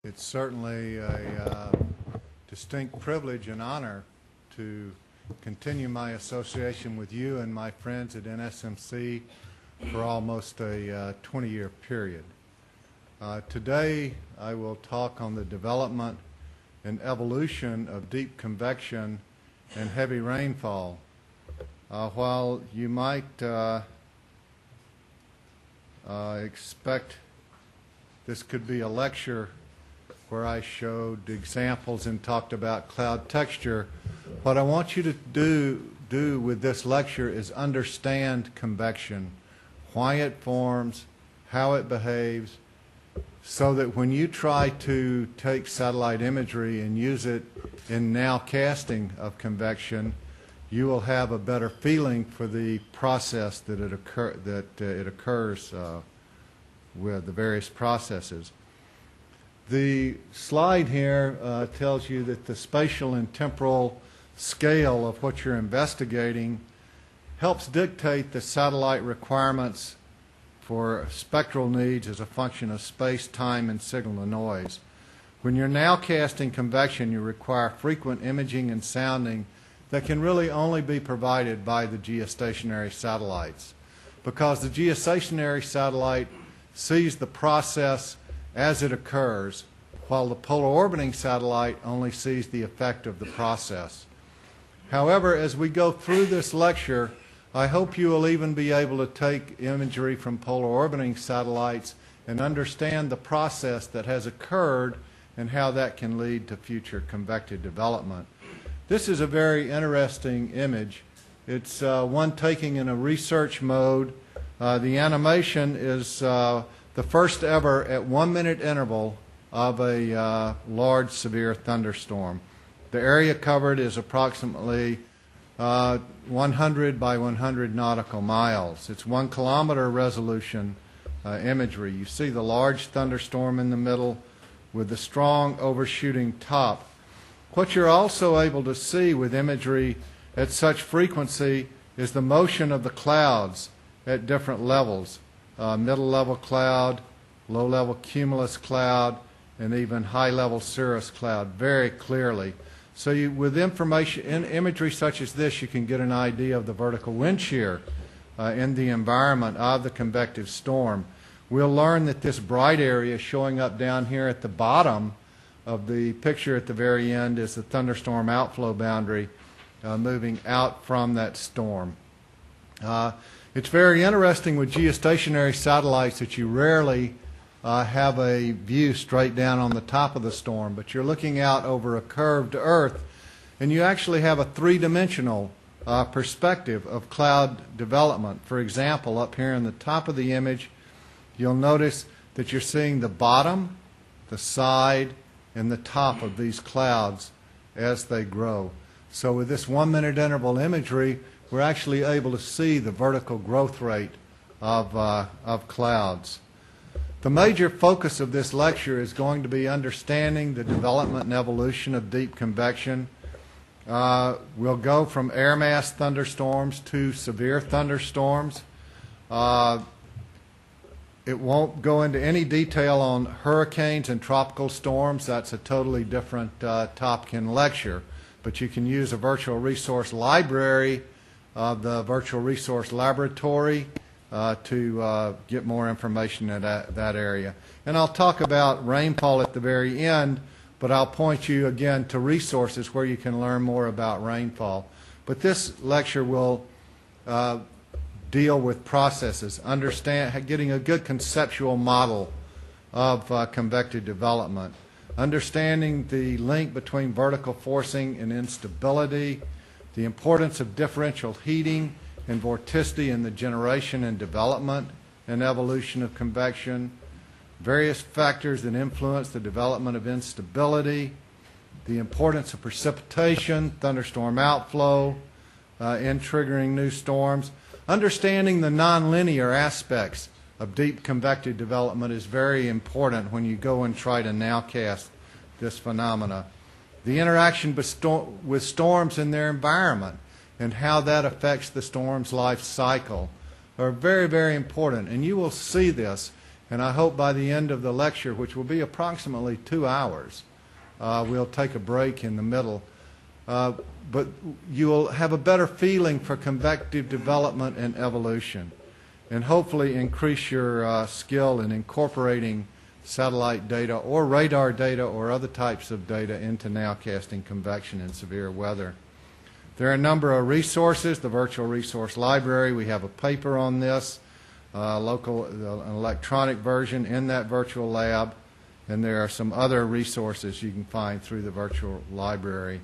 It's certainly a distinct privilege and honor to continue my association with you and my friends at NSMC for almost a 20-year period. Today I will talk on the development and evolution of deep convection and heavy rainfall. While you might expect this could be a lecture where I showed examples and talked about cloud texture, what I want you to do with this lecture is understand convection, why it forms, how it behaves, so that when you try to take satellite imagery and use it in nowcasting of convection, you will have a better feeling for the process that it occurs with the various processes. The slide here tells you that the spatial and temporal scale of what you're investigating helps dictate the satellite requirements for spectral needs as a function of space, time, and signal to noise. When you're nowcasting convection, you require frequent imaging and sounding that can really only be provided by the geostationary satellites, because the geostationary satellite sees the process as it occurs, while the polar orbiting satellite only sees the effect of the process. However, as we go through this lecture, I hope you will even be able to take imagery from polar orbiting satellites and understand the process that has occurred and how that can lead to future convective development. This is a very interesting image. It's one taken in a research mode. The animation is the first ever at 1 minute interval of a large severe thunderstorm. The area covered is approximately 100 by 100 nautical miles. It's 1 kilometer resolution imagery. You see the large thunderstorm in the middle with the strong overshooting top. What you're also able to see with imagery at such frequency is the motion of the clouds at different levels. Middle level cloud, low level cumulus cloud, and even high level cirrus cloud very clearly. So with information in imagery such as this, you can get an idea of the vertical wind shear in the environment of the convective storm. We'll learn that this bright area showing up down here at the bottom of the picture at the very end is the thunderstorm outflow boundary moving out from that storm. It's very interesting with geostationary satellites that you rarely have a view straight down on the top of the storm, but you're looking out over a curved Earth, and you actually have a three-dimensional perspective of cloud development. For example, up here in the top of the image, you'll notice that you're seeing the bottom, the side, and the top of these clouds as they grow. So with this 1 minute interval imagery, we're actually able to see the vertical growth rate of clouds. The major focus of this lecture is going to be understanding the development and evolution of deep convection. We'll go from air mass thunderstorms to severe thunderstorms. It won't go into any detail on hurricanes and tropical storms. That's a totally different Topkin lecture. But you can use a virtual resource library of the Virtual Resource Laboratory to get more information in that area. And I'll talk about rainfall at the very end, but I'll point you again to resources where you can learn more about rainfall. But this lecture will deal with processes, getting a good conceptual model of convective development, understanding the link between vertical forcing and instability, the importance of differential heating and vorticity in the generation and development and evolution of convection, various factors that influence the development of instability, the importance of precipitation, thunderstorm outflow in triggering new storms. Understanding the nonlinear aspects of deep convective development is very important when you go and try to nowcast this phenomena. The interaction with storms in their environment and how that affects the storm's life cycle are very, very important. And you will see this And I hope by the end of the lecture, which will be approximately 2 hours, we'll take a break in the middle, but you'll have a better feeling for convective development and evolution, and hopefully increase your skill in incorporating satellite data or radar data or other types of data into nowcasting convection in severe weather. There are a number of resources, the Virtual Resource Library. We have a paper on this, an electronic version in that virtual lab, and there are some other resources you can find through the virtual library.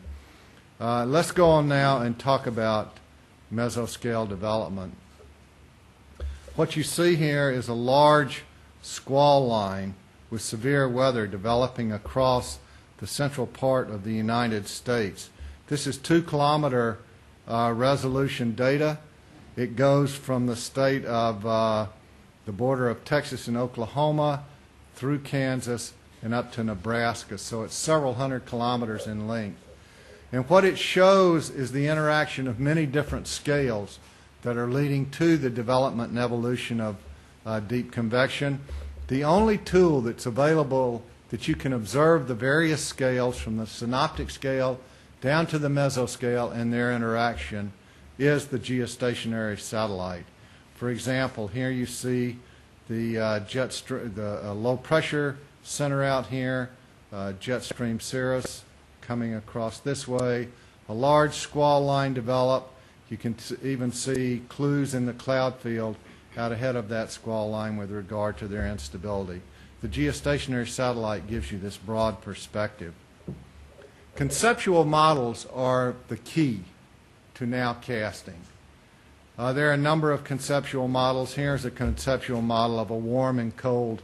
Let's go on now and talk about mesoscale development. What you see here is a large squall line with severe weather developing across the central part of the United States. This is 2-kilometer resolution data. It goes from the state of the border of Texas and Oklahoma through Kansas and up to Nebraska. So it's several hundred kilometers in length. And what it shows is the interaction of many different scales that are leading to the development and evolution of deep convection. The only tool that's available that you can observe the various scales from the synoptic scale down to the mesoscale and their interaction is the geostationary satellite. For example, here you see the low pressure center out here, jet stream cirrus coming across this way, a large squall line develop. You can even see clues in the cloud field out ahead of that squall line with regard to their instability. The geostationary satellite gives you this broad perspective. Conceptual models are the key to nowcasting. There are a number of conceptual models. Here's a conceptual model of a warm and cold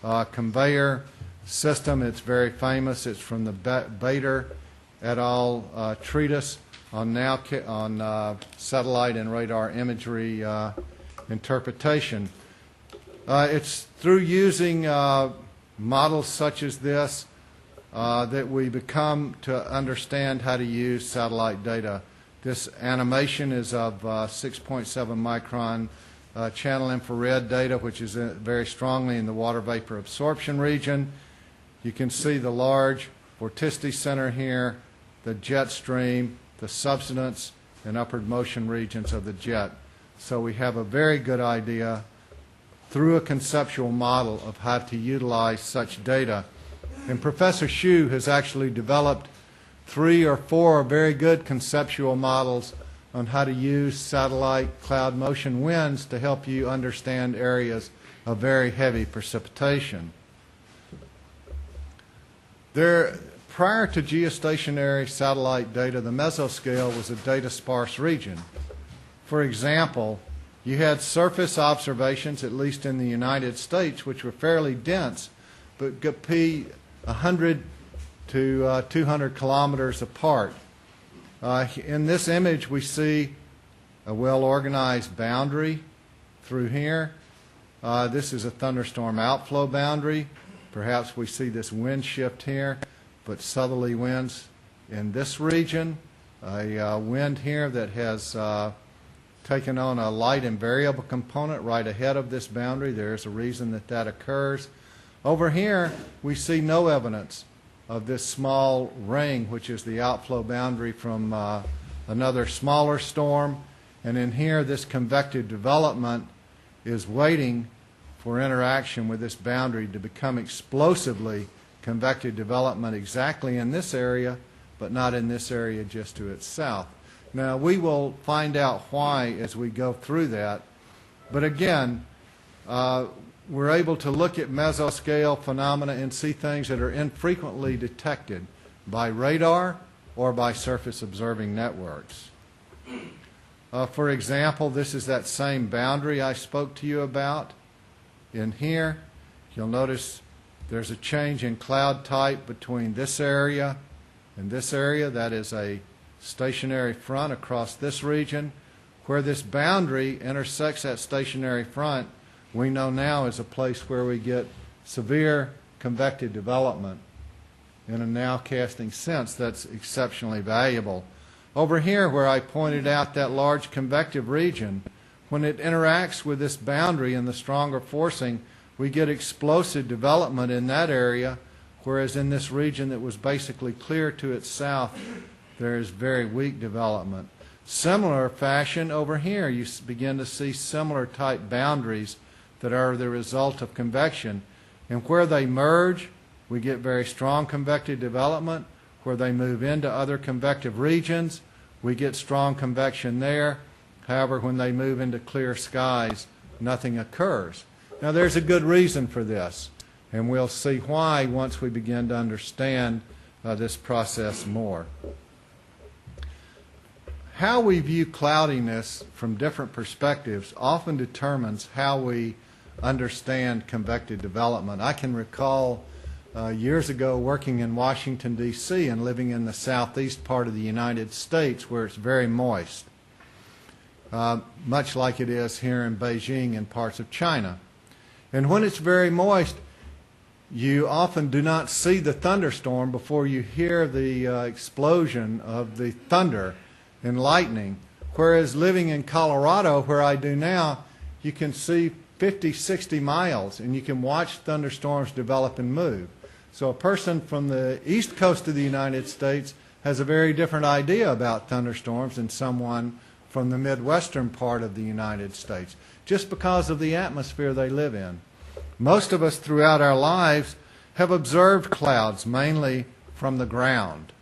conveyor system. It's very famous. It's from the Bader et al. Treatise on satellite and radar imagery interpretation. It's through using models such as this that we become to understand how to use satellite data. This animation is of 6.7 micron channel infrared data, which is very strongly in the water vapor absorption region. You can see the large vorticity center here, the jet stream, the subsidence, and upward motion regions of the jet. So we have a very good idea through a conceptual model of how to utilize such data. And Professor Hsu has actually developed 3 or 4 very good conceptual models on how to use satellite cloud motion winds to help you understand areas of very heavy precipitation. Prior to geostationary satellite data, the mesoscale was a data-sparse region. For example, you had surface observations, at least in the United States, which were fairly dense, but could be 100 to 200 kilometers apart. In this image, we see a well-organized boundary through here. This is a thunderstorm outflow boundary. Perhaps we see this wind shift here, but southerly winds in this region. A wind here that has taken on a light and variable component right ahead of this boundary. There is a reason that that occurs. Over here, we see no evidence of this small ring, which is the outflow boundary from another smaller storm. And in here, this convective development is waiting for interaction with this boundary to become explosively convective development exactly in this area, but not in this area just to its south. Now, we will find out why as we go through that. But again, we're able to look at mesoscale phenomena and see things that are infrequently detected by radar or by surface observing networks. For example, this is that same boundary I spoke to you about. In here, you'll notice there's a change in cloud type between this area and this area. That is a stationary front across this region. Where this boundary intersects that stationary front, we know now is a place where we get severe convective development. In a nowcasting sense, that's exceptionally valuable. Over here, where I pointed out that large convective region, when it interacts with this boundary and the stronger forcing, we get explosive development in that area, whereas in this region that was basically clear to its south, there is very weak development. Similar fashion over here, you begin to see similar type boundaries that are the result of convection. And where they merge, we get very strong convective development. Where they move into other convective regions, we get strong convection there. However, when they move into clear skies, nothing occurs. Now, there's a good reason for this, and we'll see why once we begin to understand this process more. How we view cloudiness from different perspectives often determines how we understand convective development. I can recall years ago working in Washington, D.C. and living in the southeast part of the United States where it's very moist, much like it is here in Beijing and parts of China. And when it's very moist, you often do not see the thunderstorm before you hear the explosion of the thunder and lightning. Whereas living in Colorado, where I do now, you can see 50, 60 miles, and you can watch thunderstorms develop and move. So a person from the east coast of the United States has a very different idea about thunderstorms than someone from the midwestern part of the United States, just because of the atmosphere they live in. Most of us throughout our lives have observed clouds mainly from the ground.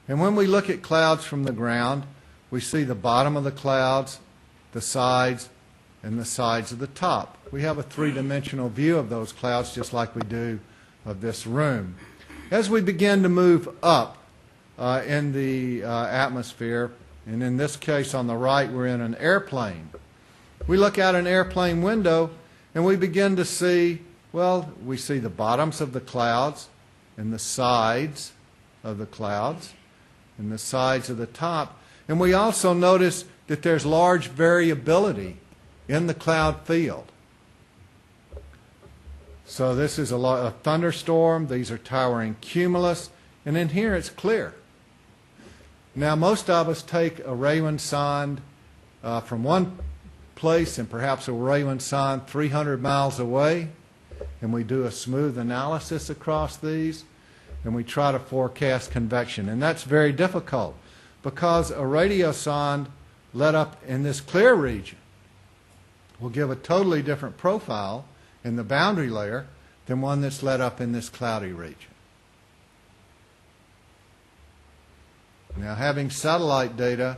And when we look at clouds from the ground, we see the bottom of the clouds, the sides, and the sides of the top. We have a three-dimensional view of those clouds just like we do of this room. As we begin to move up in the atmosphere, and in this case on the right we're in an airplane, we look out an airplane window and we begin to see, well, we see the bottoms of the clouds and the sides of the clouds and the sides of the top. And we also notice that there's large variability in the cloud field. So this is a thunderstorm. These are towering cumulus. And in here it's clear. Now most of us take a Raywin sonde from one place and perhaps a Raywin sonde 300 miles away, and we do a smooth analysis across these, and we try to forecast convection. And that's very difficult because a radiosonde let up in this clear region will give a totally different profile in the boundary layer than one that's let up in this cloudy region. Now, having satellite data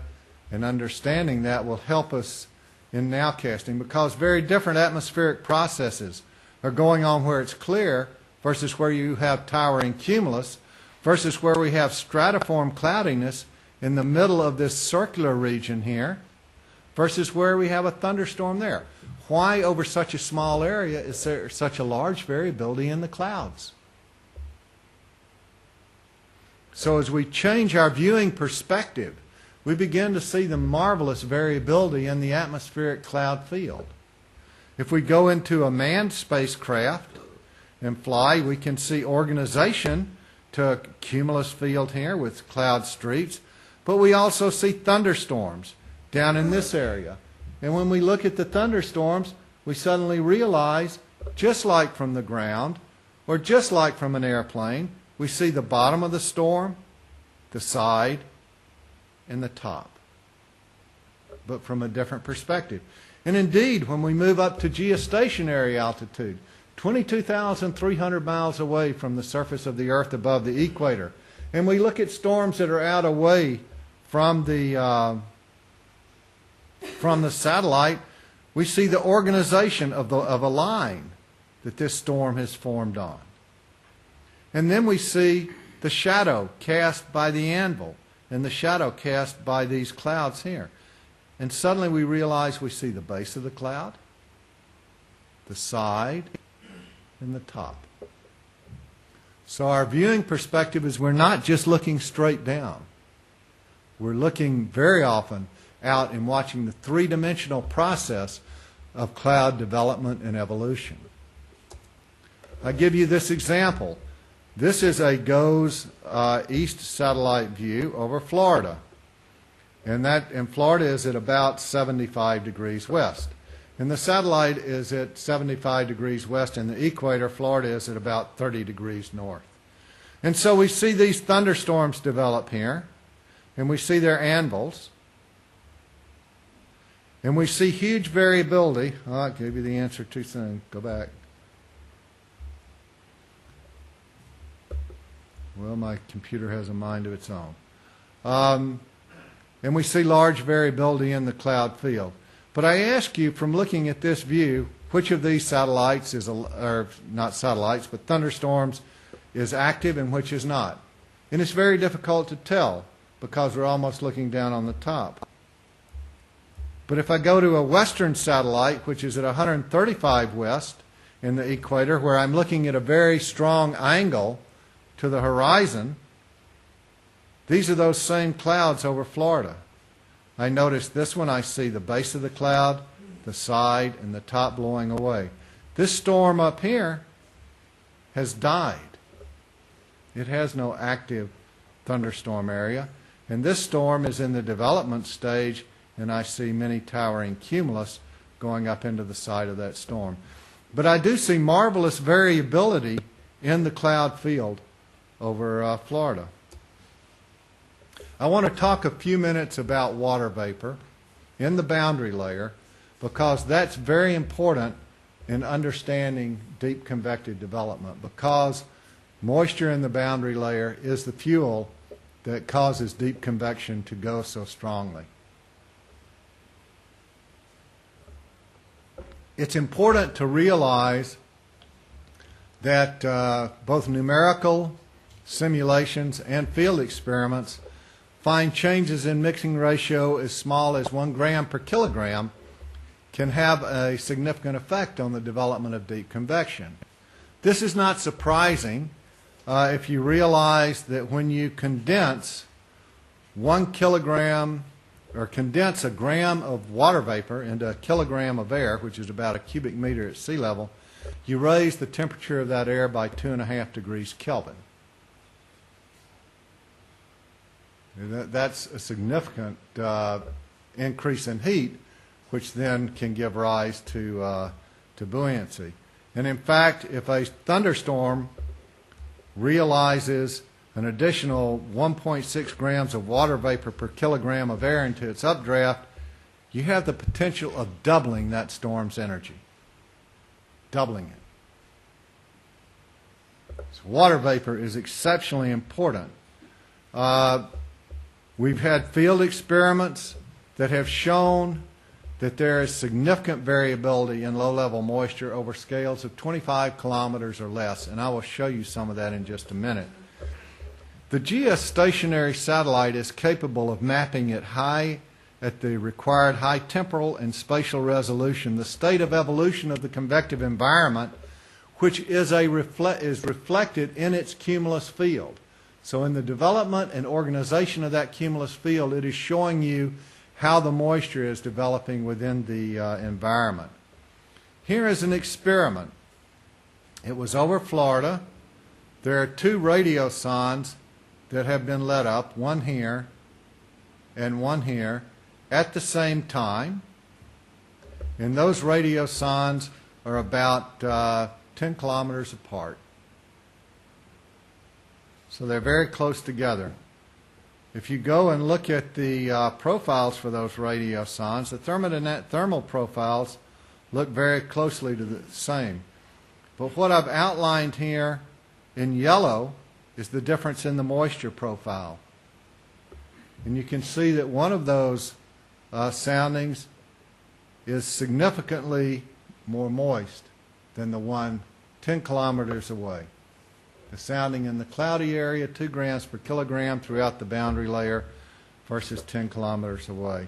and understanding that will help us in nowcasting, because very different atmospheric processes are going on where it's clear versus where you have towering cumulus versus where we have stratiform cloudiness in the middle of this circular region here versus where we have a thunderstorm there. Why over such a small area is there such a large variability in the clouds? So as we change our viewing perspective, we begin to see the marvelous variability in the atmospheric cloud field. If we go into a manned spacecraft and fly, we can see organization to a cumulus field here with cloud streets, but we also see thunderstorms down in this area. And when we look at the thunderstorms, we suddenly realize, just like from the ground, or just like from an airplane, we see the bottom of the storm, the side, and the top, but from a different perspective. And indeed, when we move up to geostationary altitude, 22,300 miles away from the surface of the Earth above the equator, and we look at storms that are out away from the satellite, we see the organization of a line that this storm has formed on. And then we see the shadow cast by the anvil and the shadow cast by these clouds here. And suddenly we realize we see the base of the cloud, the side, and the top. So our viewing perspective is we're not just looking straight down. We're looking very often out and watching the three-dimensional process of cloud development and evolution. I give you this example. This is a GOES east satellite view over Florida. And Florida is at about 75 degrees west. And the satellite is at 75 degrees west, and the equator, Florida, is at about 30 degrees north. And so we see these thunderstorms develop here, and we see their anvils. And we see huge variability. Oh, I gave you the answer too soon. Go back. Well, my computer has a mind of its own. And we see large variability in the cloud field. But I ask you, from looking at this view, which of these satellites is, or not satellites, but thunderstorms is active and which is not. And it's very difficult to tell because we're almost looking down on the top. But if I go to a western satellite, which is at 135 west in the equator, where I'm looking at a very strong angle to the horizon, these are those same clouds over Florida. I notice this one, I see the base of the cloud, the side, and the top blowing away. This storm up here has died. It has no active thunderstorm area. And this storm is in the development stage, and I see many towering cumulus going up into the side of that storm. But I do see marvelous variability in the cloud field over Florida. I want to talk a few minutes about water vapor in the boundary layer because that's very important in understanding deep convective development, because moisture in the boundary layer is the fuel that causes deep convection to go so strongly. It's important to realize that both numerical simulations and field experiments find changes in mixing ratio as small as 1 gram per kilogram can have a significant effect on the development of deep convection. This is not surprising if you realize that when you condense 1 kilogram or condense a gram of water vapor into a kilogram of air, which is about a cubic meter at sea level, you raise the temperature of that air by 2.5 degrees Kelvin. That's a significant increase in heat, which then can give rise to buoyancy. And in fact, if a thunderstorm realizes an additional 1.6 grams of water vapor per kilogram of air into its updraft, you have the potential of doubling that storm's energy. Doubling it. So water vapor is exceptionally important. We've had field experiments that have shown that there is significant variability in low-level moisture over scales of 25 kilometers or less, and I will show you some of that in just a minute. The geostationary satellite is capable of mapping at the required high temporal and spatial resolution the state of evolution of the convective environment, which is reflected in its cumulus field. So in the development and organization of that cumulus field, it is showing you how the moisture is developing within the environment. Here is an experiment. It was over Florida. There are 2 radiosondes that have been let up, one here and one here, at the same time. And those radiosondes are about 10 kilometers apart. So they're very close together. If you go and look at the profiles for those radiosondes, the thermal profiles look very closely to the same. But what I've outlined here in yellow is the difference in the moisture profile. And you can see that one of those soundings is significantly more moist than the one 10 kilometers away. The sounding in the cloudy area, 2 grams per kilogram throughout the boundary layer versus 10 kilometers away.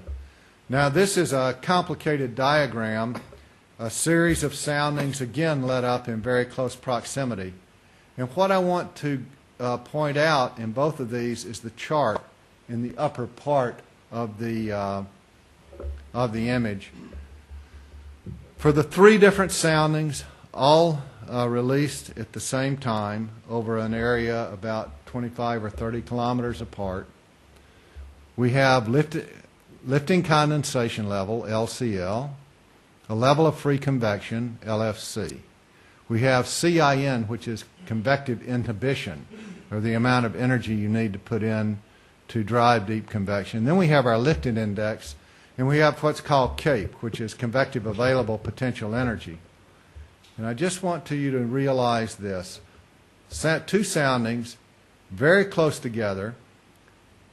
Now this is a complicated diagram, a series of soundings again let up in very close proximity. And what I want to point out in both of these is the chart in the upper part of the image. For the 3 different soundings, all released at the same time over an area about 25 or 30 kilometers apart, we have lifting condensation level, LCL, a level of free convection, LFC. We have CIN, which is convective inhibition, or the amount of energy you need to put in to drive deep convection. Then we have our lifted index, and we have what's called CAPE, which is convective available potential energy. And I just want you to realize this. Two soundings, very close together.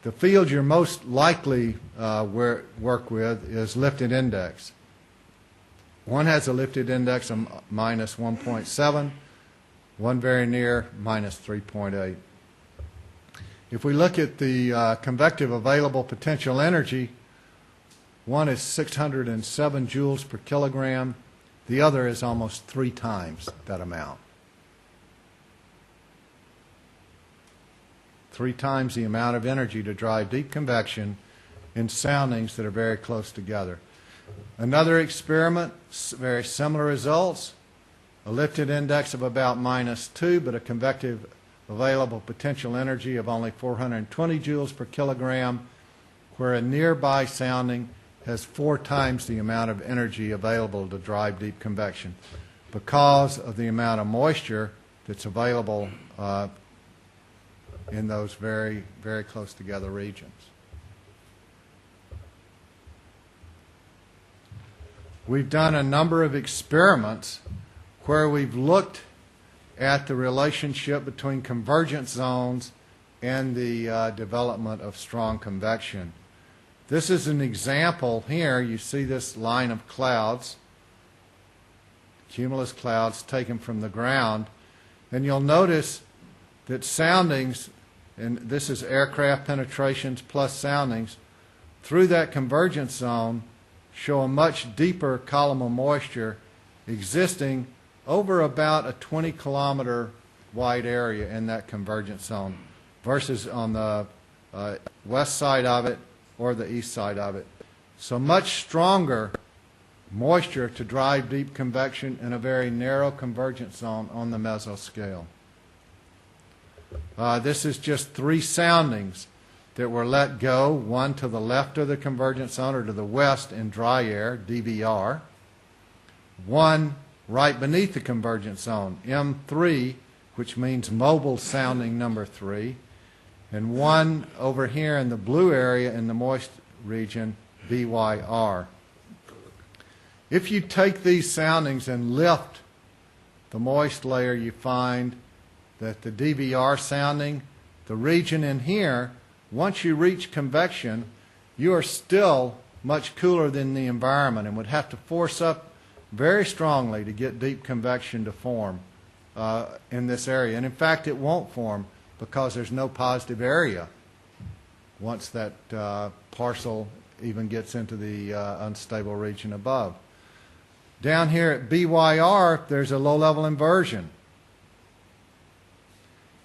The field you're most likely work with is lifted index. One has a lifted index of minus 1.7, one very near minus 3.8. If we look at the convective available potential energy, one is 607 joules per kilogram. The other is almost 3 times that amount. 3 times the amount of energy to drive deep convection in soundings that are very close together. Another experiment, very similar results. A lifted index of about minus 2, but a convective available potential energy of only 420 joules per kilogram, where a nearby sounding has 4 times the amount of energy available to drive deep convection because of the amount of moisture that's available in those very, very close together regions. We've done a number of experiments where we've looked at the relationship between convergence zones and the development of strong convection. This is an example here. You see this line of clouds, cumulus clouds taken from the ground, and you'll notice that soundings, and this is aircraft penetrations plus soundings, through that convergence zone show a much deeper column of moisture existing over about a 20-kilometer wide area in that convergence zone versus on the west side of it or the east side of it. So much stronger moisture to drive deep convection in a very narrow convergence zone on the mesoscale. This is just 3 soundings that were let go, one to the left of the convergence zone or to the west in dry air, DVR, one right beneath the convergence zone, M3, which means mobile sounding number 3, and one over here in the blue area in the moist region, BYR. If you take these soundings and lift the moist layer, you find that the DVR sounding, the region in here, once you reach convection, you are still much cooler than the environment and would have to force up very strongly to get deep convection to form in this area. And in fact, it won't form because there's no positive area once that parcel even gets into the unstable region above. Down here at BYR, there's a low-level inversion.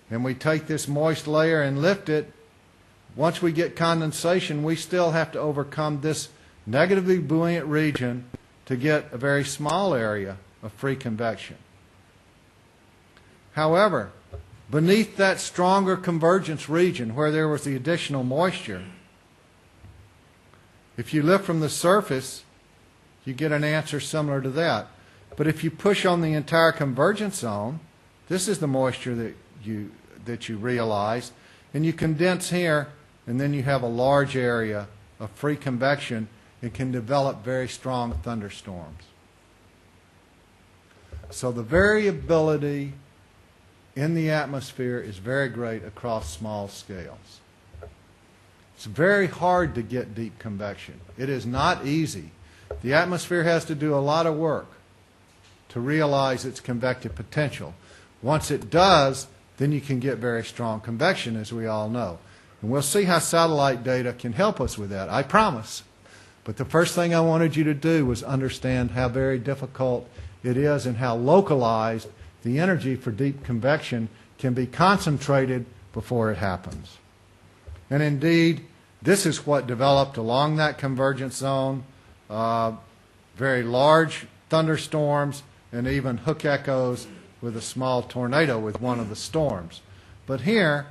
And we take this moist layer and lift it. Once we get condensation, we still have to overcome this negatively buoyant region to get a very small area of free convection. However, beneath that stronger convergence region where there was the additional moisture, if you lift from the surface, you get an answer similar to that. But if you push on the entire convergence zone, this is the moisture that you realize, and you condense here, and then you have a large area of free convection and can develop very strong thunderstorms. So the variability in the atmosphere is very great across small scales. It's very hard to get deep convection. It is not easy. The atmosphere has to do a lot of work to realize its convective potential. Once it does, then you can get very strong convection, as we all know. And we'll see how satellite data can help us with that, I promise. But the first thing I wanted you to do was understand how very difficult it is and how localized the energy for deep convection can be concentrated before it happens. And indeed, this is what developed along that convergence zone. Very large thunderstorms and even hook echoes with a small tornado with one of the storms. But here,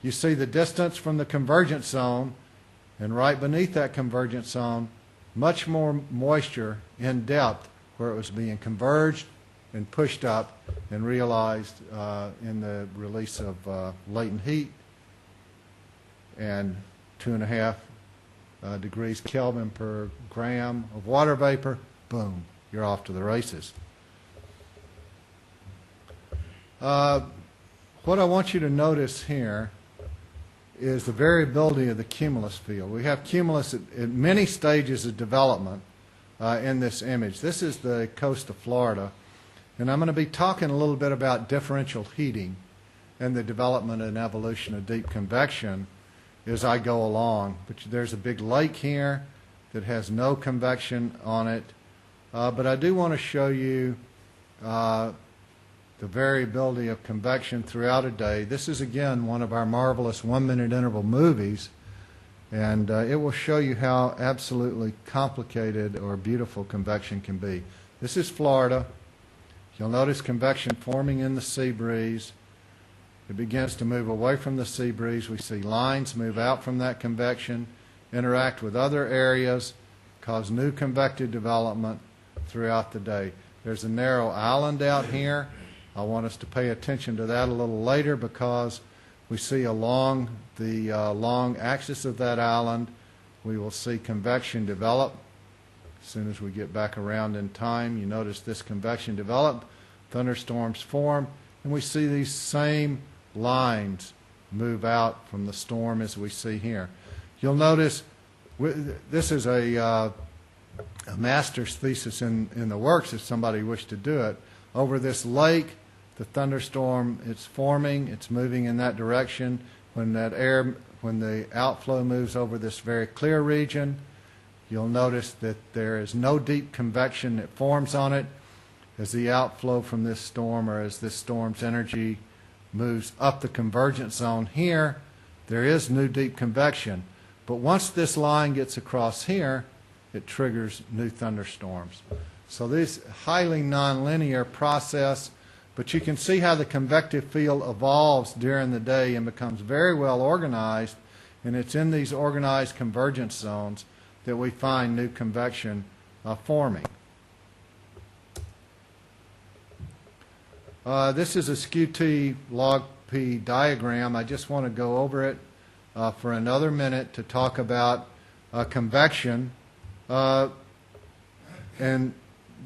you see the distance from the convergence zone, and right beneath that convergence zone, much more moisture in depth where it was being converged and pushed up and realized in the release of latent heat and 2.5 degrees Kelvin per gram of water vapor, boom, you're off to the races. What I want you to notice here is the variability of the cumulus field. We have cumulus at many stages of development in this image. This is the coast of Florida, and I'm going to be talking a little bit about differential heating and the development and evolution of deep convection as I go along. But there's a big lake here that has no convection on it, but I do want to show you the variability of convection throughout a day. This is again one of our marvelous 1-minute interval movies, and it will show you how absolutely complicated or beautiful convection can be. This is Florida. You'll notice convection forming in the sea breeze. It begins to move away from the sea breeze. We see lines move out from that convection, interact with other areas, cause new convective development throughout the day. There's a narrow island out here. I want us to pay attention to that a little later because we see along the long axis of that island, we will see convection develop. As soon as we get back around in time, you notice this convection develop, thunderstorms form, and we see these same lines move out from the storm as we see here. You'll notice this is a master's thesis in the works if somebody wished to do it. Over this lake, the thunderstorm, it's forming, it's moving in that direction. When the outflow moves over this very clear region, you'll notice that there is no deep convection that forms on it. As the outflow from this storm, or as this storm's energy moves up the convergence zone here, there is new deep convection. But once this line gets across here, it triggers new thunderstorms. So this highly nonlinear process, but you can see how the convective field evolves during the day and becomes very well organized, and it's in these organized convergence zones that we find new convection forming. This is a skew-T log P diagram. I just want to go over it for another minute to talk about convection. And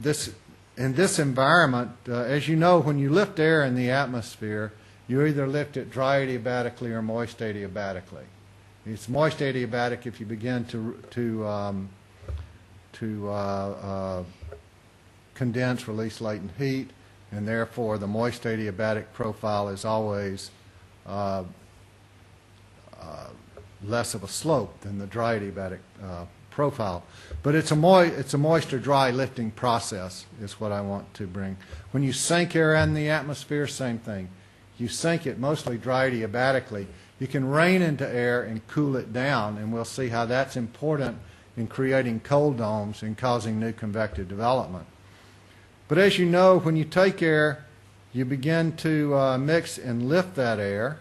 this, in this environment, as you know, when you lift air in the atmosphere, you either lift it dry adiabatically or moist adiabatically. It's moist adiabatic if you begin to condense, release latent heat, and therefore the moist adiabatic profile is always less of a slope than the dry adiabatic profile. But it's a moist or dry lifting process is what I want to bring. When you sink air in the atmosphere, same thing. You sink it mostly dry adiabatically. You can rain into air and cool it down, and we'll see how that's important in creating cold domes and causing new convective development. But as you know, when you take air, you begin to mix and lift that air,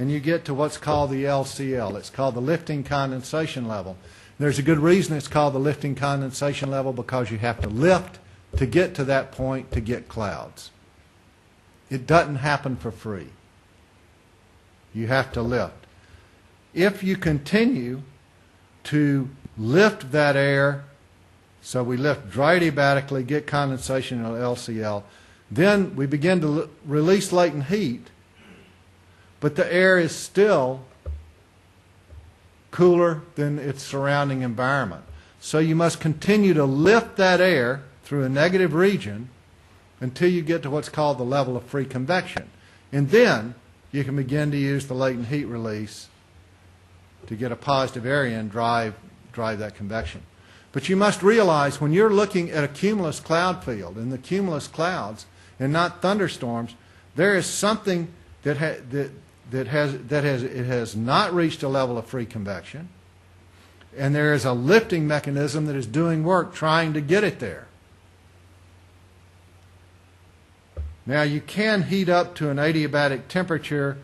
and you get to what's called the LCL. It's called the lifting condensation level. There's a good reason it's called the lifting condensation level, because you have to lift to get to that point to get clouds. It doesn't happen for free. You have to lift. If you continue to lift that air, so we lift dry adiabatically, get condensation in LCL, then we begin to release latent heat, but the air is still cooler than its surrounding environment. So you must continue to lift that air through a negative region until you get to what's called the level of free convection. And then you can begin to use the latent heat release to get a positive area and drive that convection. But you must realize when you're looking at a cumulus cloud field, and the cumulus clouds, and not thunderstorms, there is something that has not reached a level of free convection, and there is a lifting mechanism that is doing work trying to get it there. Now you can heat up to an adiabatic temperature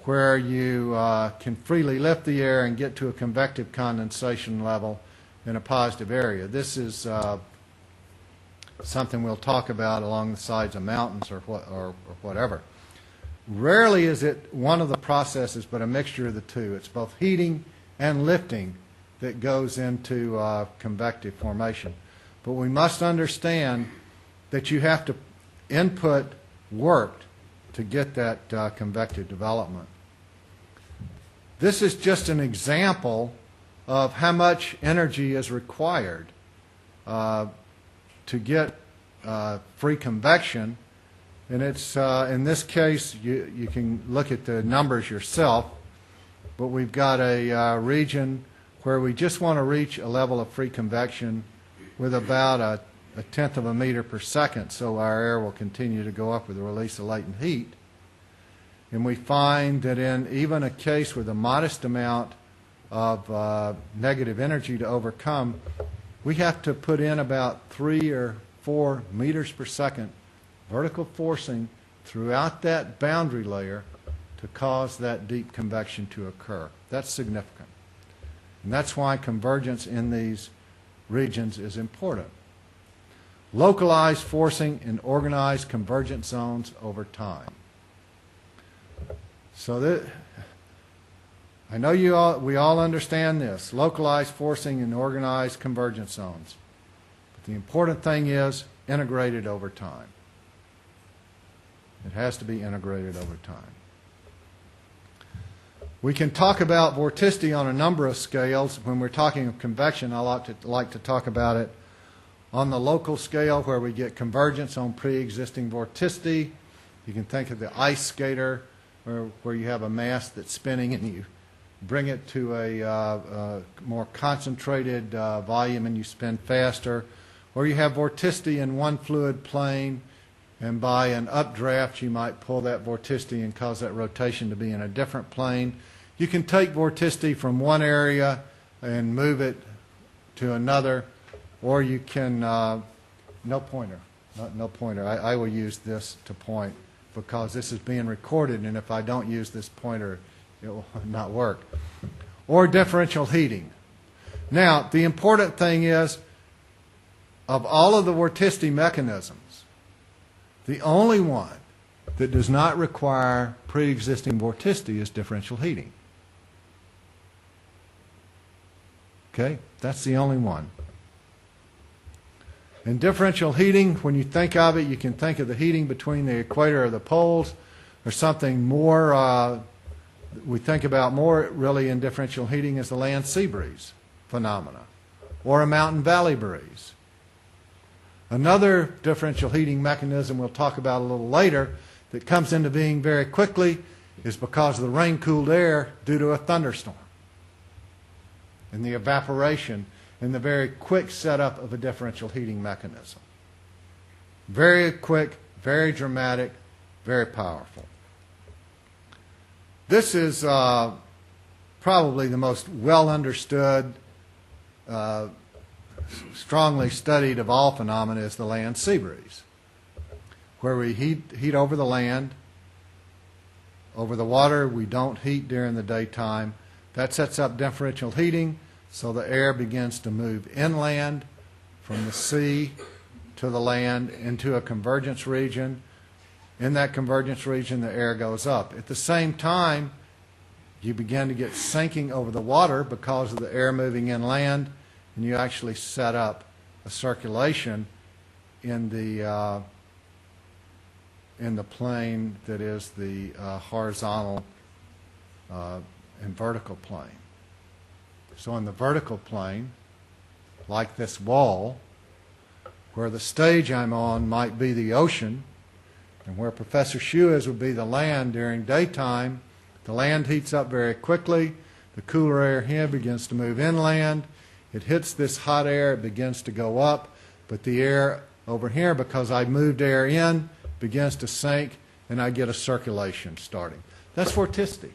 where you can freely lift the air and get to a convective condensation level in a positive area. This is something we'll talk about along the sides of mountains or whatever. Rarely is it one of the processes, but a mixture of the two. It's both heating and lifting that goes into convective formation. But we must understand that you have to input work to get that convective development. This is just an example of how much energy is required to get free convection. And it's, in this case, you can look at the numbers yourself, but we've got a region where we just want to reach a level of free convection with about a tenth of a meter per second, so our air will continue to go up with the release of latent heat. And we find that in even a case with a modest amount of negative energy to overcome, we have to put in about 3 or 4 meters per second vertical forcing throughout that boundary layer to cause that deep convection to occur. That's significant. And that's why convergence in these regions is important. Localized forcing in organized convergent zones over time. So that, I know we all understand this, localized forcing in organized convergence zones. But the important thing is integrated over time. It has to be integrated over time. We can talk about vorticity on a number of scales. When we're talking of convection, I like to talk about it on the local scale where we get convergence on pre-existing vorticity. You can think of the ice skater where you have a mass that's spinning and you bring it to a more concentrated volume and you spin faster. Or you have vorticity in one fluid plane, and by an updraft you might pull that vorticity and cause that rotation to be in a different plane. You can take vorticity from one area and move it to another, or you can, no pointer, no pointer. I will use this to point because this is being recorded, and if I don't use this pointer, it will not work. Or differential heating. Now, the important thing is, of all of the vorticity mechanisms, the only one that does not require pre-existing vorticity is differential heating. Okay? That's the only one. In differential heating, when you think of it, you can think of the heating between the equator or the poles, or something more we think about more really in differential heating is the land sea breeze phenomena, or a mountain valley breeze. Another differential heating mechanism we'll talk about a little later that comes into being very quickly is because of the rain-cooled air due to a thunderstorm and the evaporation and the very quick setup of a differential heating mechanism. Very quick, very dramatic, very powerful. This is probably the most well-understood, strongly studied of all phenomena is the land sea breeze, where we heat over the land. Over the water, we don't heat during the daytime. That sets up differential heating, so the air begins to move inland from the sea to the land into a convergence region. In that convergence region, the air goes up. At the same time, you begin to get sinking over the water because of the air moving inland, and you actually set up a circulation in the plane that is the horizontal and vertical plane. So in the vertical plane, like this wall, where the stage I'm on might be the ocean, and where Professor Hsu is would be the land during daytime, the land heats up very quickly. The cooler air here begins to move inland. It hits this hot air, it begins to go up, but the air over here, because I moved air in, begins to sink, and I get a circulation starting. That's vorticity.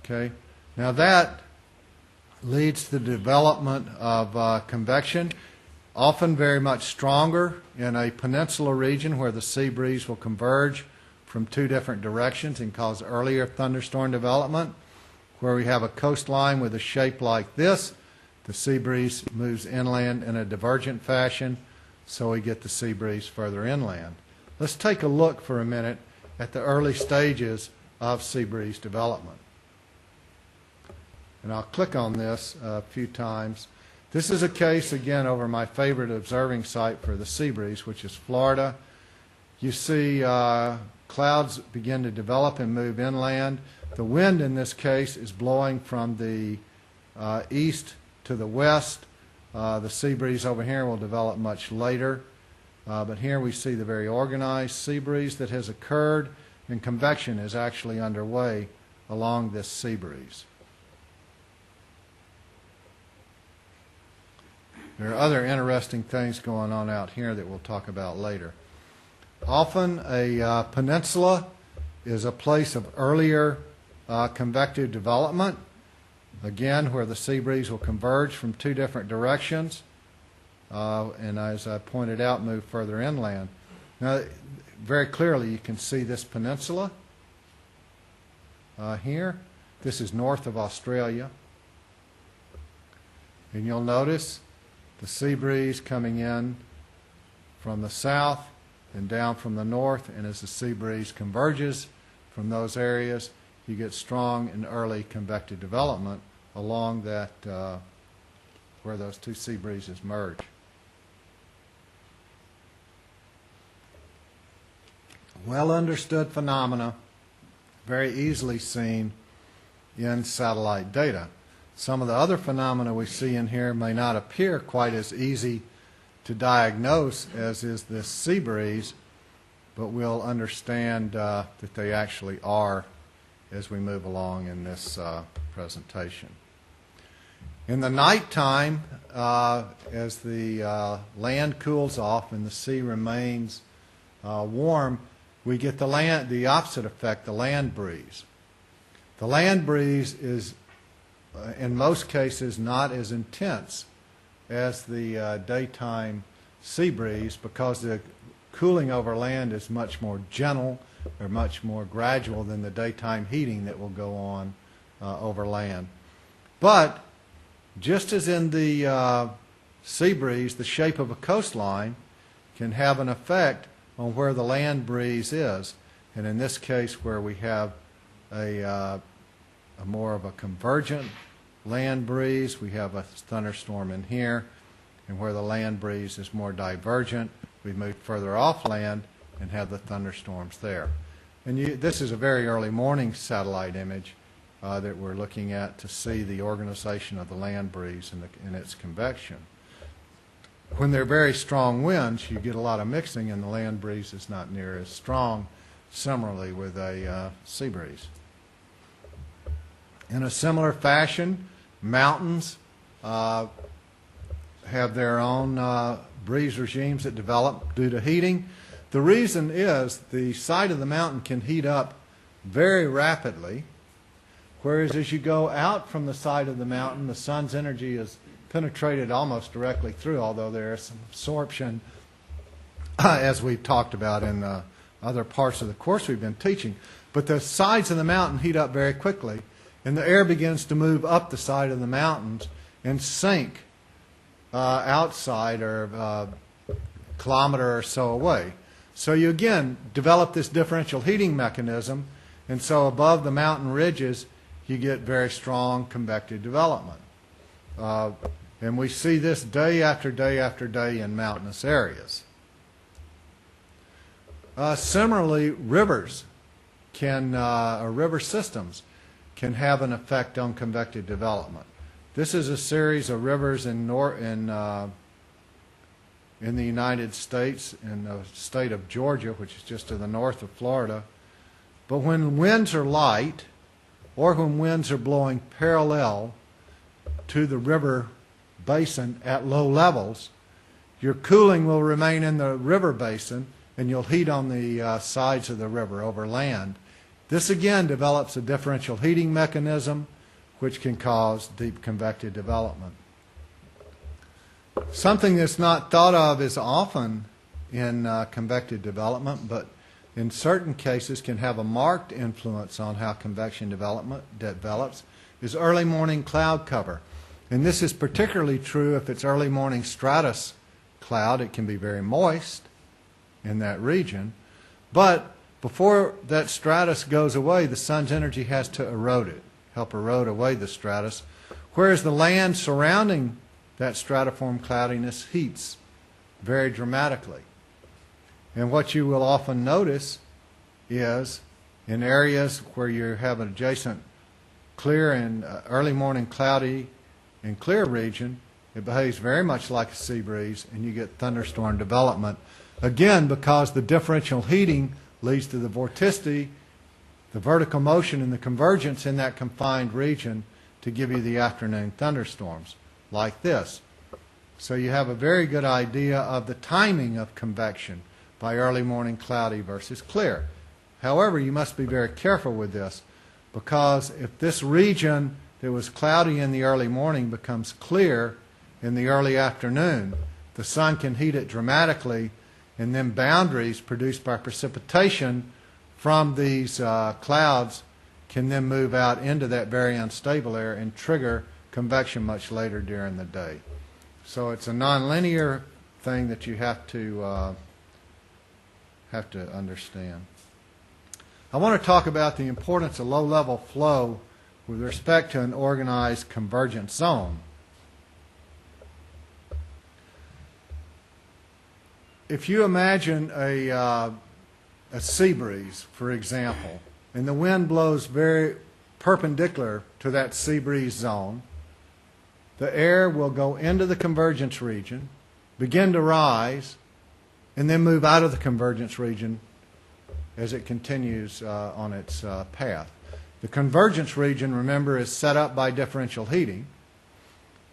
Okay? Now that leads to the development of convection, often very much stronger in a peninsula region where the sea breeze will converge from two different directions and cause earlier thunderstorm development. Where we have a coastline with a shape like this, The sea breeze moves inland in a divergent fashion, so we get the sea breeze further inland. Let's take a look for a minute at the early stages of sea breeze development. And I'll click on this a few times. This is a case, again, over my favorite observing site for the sea breeze, which is Florida. You see clouds begin to develop and move inland. The wind in this case is blowing from the east to the west. The sea breeze over here will develop much later. But here we see the very organized sea breeze that has occurred, and convection is actually underway along this sea breeze. There are other interesting things going on out here that we'll talk about later. Often a peninsula is a place of earlier convective development, again, where the sea breeze will converge from two different directions, and as I pointed out, move further inland. Now, very clearly you can see this peninsula here. This is north of Australia. And you'll notice the sea breeze coming in from the south and down from the north, and as the sea breeze converges from those areas, you get strong and early convective development along that where those two sea breezes merge. Well understood phenomena, very easily seen in satellite data. Some of the other phenomena we see in here may not appear quite as easy to diagnose as is this sea breeze, but we'll understand that they actually are as we move along in this presentation. In the nighttime, as the land cools off and the sea remains warm, we get the opposite effect, the land breeze. The land breeze is in most cases not as intense as the daytime sea breeze, because the cooling over land is much more gentle or much more gradual than the daytime heating that will go on over land. But just as in the sea breeze, the shape of a coastline can have an effect on where the land breeze is, and in this case where we have a more of a convergent land breeze, we have a thunderstorm in here, and where the land breeze is more divergent, we move further off land and have the thunderstorms there. And this is a very early morning satellite image that we're looking at to see the organization of the land breeze and its convection. When there are very strong winds, you get a lot of mixing, and the land breeze is not near as strong, similarly with a sea breeze. In a similar fashion, mountains have their own breeze regimes that develop due to heating. The reason is the side of the mountain can heat up very rapidly, whereas as you go out from the side of the mountain, the sun's energy is penetrated almost directly through, although there is some absorption, as we've talked about in other parts of the course we've been teaching. But the sides of the mountain heat up very quickly, and the air begins to move up the side of the mountains and sink outside or a kilometer or so away. So you again develop this differential heating mechanism, and so above the mountain ridges you get very strong convective development. And we see this day after day after day in mountainous areas. Similarly, rivers or river systems can have an effect on convective development. This is a series of rivers in the United States, in the state of Georgia, which is just to the north of Florida. But when winds are light, or when winds are blowing parallel to the river basin at low levels, your cooling will remain in the river basin, and you'll heat on the sides of the river over land. This again develops a differential heating mechanism which can cause deep convective development. Something that's not thought of as often in convective development, but in certain cases can have a marked influence on how convection development develops, is early morning cloud cover. And this is particularly true if it's early morning stratus cloud. It can be very moist in that region. But before that stratus goes away, the sun's energy has to erode it, help erode away the stratus, whereas the land surrounding that stratiform cloudiness heats very dramatically. And what you will often notice is in areas where you have an adjacent clear and early morning cloudy and clear region, it behaves very much like a sea breeze, and you get thunderstorm development. Again, because the differential heating leads to the vorticity, the vertical motion, and the convergence in that confined region to give you the afternoon thunderstorms like this. So you have a very good idea of the timing of convection by early morning cloudy versus clear. However, you must be very careful with this, because if this region that was cloudy in the early morning becomes clear in the early afternoon, the sun can heat it dramatically, and then boundaries produced by precipitation from these clouds can then move out into that very unstable air and trigger convection much later during the day. So it's a nonlinear thing that you have to understand. I want to talk about the importance of low-level flow with respect to an organized convergent zone. If you imagine a sea breeze, for example, and the wind blows very perpendicular to that sea breeze zone, the air will go into the convergence region, begin to rise, and then move out of the convergence region as it continues on its path. The convergence region, remember, is set up by differential heating,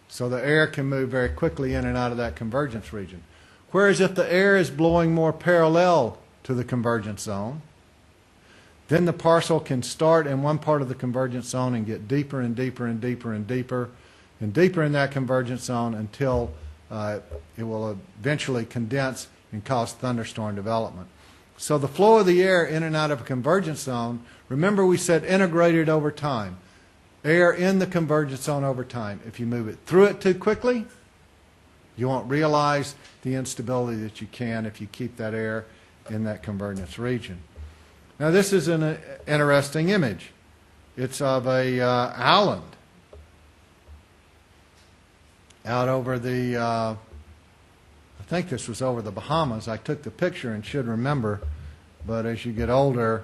so the air can move very quickly in and out of that convergence region. Whereas if the air is blowing more parallel to the convergence zone, then the parcel can start in one part of the convergence zone and get deeper and deeper and deeper and deeper and deeper in that convergence zone until it will eventually condense and cause thunderstorm development. So the flow of the air in and out of a convergence zone, remember we said integrated over time. Air in the convergence zone over time. If you move it through it too quickly, you won't realize the instability that you can if you keep that air in that convergence region. Now this is an interesting image. It's of a island out over the, I think this was over the Bahamas. I took the picture and should remember, but as you get older,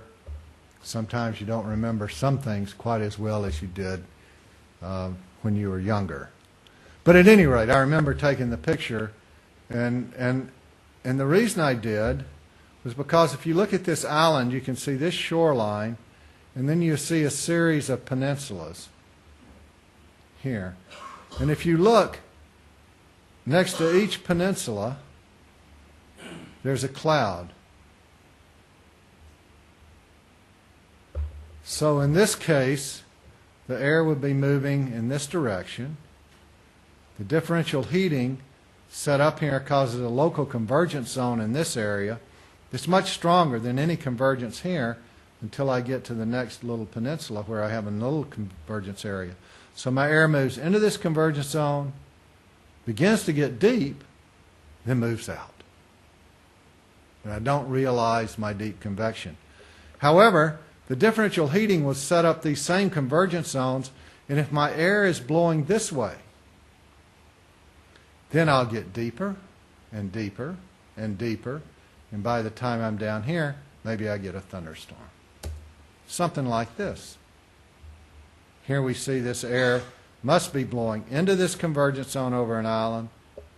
sometimes you don't remember some things quite as well as you did when you were younger. But at any rate, I remember taking the picture, and the reason I did was because if you look at this island, you can see this shoreline, and then you see a series of peninsulas here. And if you look next to each peninsula, there's a cloud. So in this case, the air would be moving in this direction. The differential heating set up here causes a local convergence zone in this area. It's much stronger than any convergence here until I get to the next little peninsula where I have a little convergence area. So my air moves into this convergence zone, begins to get deep, then moves out. And I don't realize my deep convection. However, the differential heating will set up these same convergence zones, and if my air is blowing this way, then I'll get deeper and deeper and deeper, and by the time I'm down here, maybe I get a thunderstorm. Something like this. Here we see this air must be blowing into this convergence zone over an island,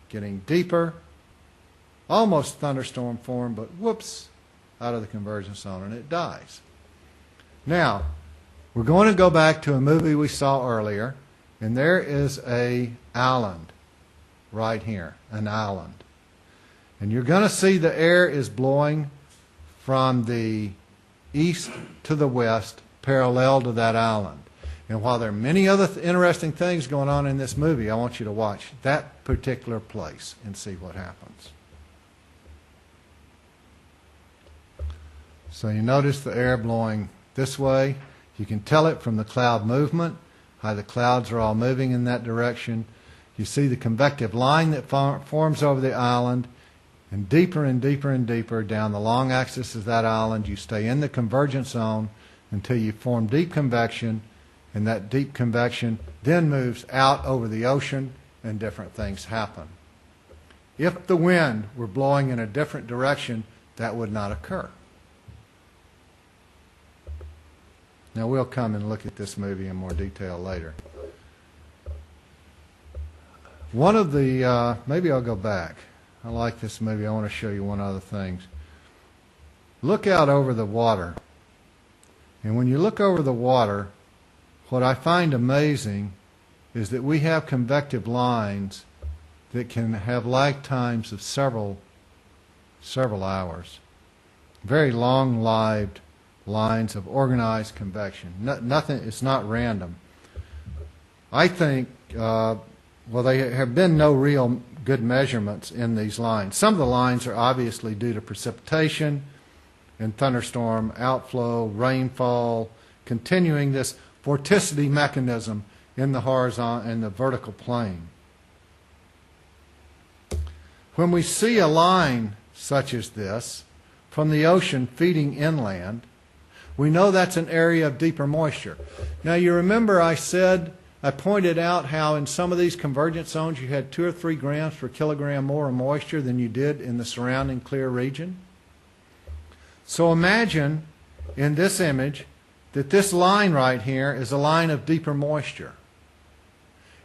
getting deeper, almost thunderstorm form, but whoops, out of the convergence zone, and it dies. Now, we're going to go back to a movie we saw earlier, and there is an island right here, an island. And you're going to see the air is blowing from the east to the west, parallel to that island. And while there are many other interesting things going on in this movie, I want you to watch that particular place and see what happens. So you notice the air blowing this way. You can tell it from the cloud movement, how the clouds are all moving in that direction. You see the convective line that forms over the island, and deeper and deeper and deeper down the long axis of that island, you stay in the convergence zone until you form deep convection, and that deep convection then moves out over the ocean and different things happen. If the wind were blowing in a different direction, that would not occur. Now we'll come and look at this movie in more detail later. One of the, maybe I'll go back. I like this movie. I want to show you one other thing. Look out over the water. And when you look over the water, what I find amazing is that we have convective lines that can have lag times of several hours. Very long-lived lines of organized convection. Nothing, it's not random. I think, well, there have been no real good measurements in these lines. Some of the lines are obviously due to precipitation and thunderstorm, outflow, rainfall, continuing this vorticity mechanism in the horizontal and the vertical plane. When we see a line such as this from the ocean feeding inland, we know that's an area of deeper moisture. Now you remember I pointed out how in some of these convergence zones you had 2 or 3 grams per kilogram more of moisture than you did in the surrounding clear region. So imagine in this image that this line right here is a line of deeper moisture.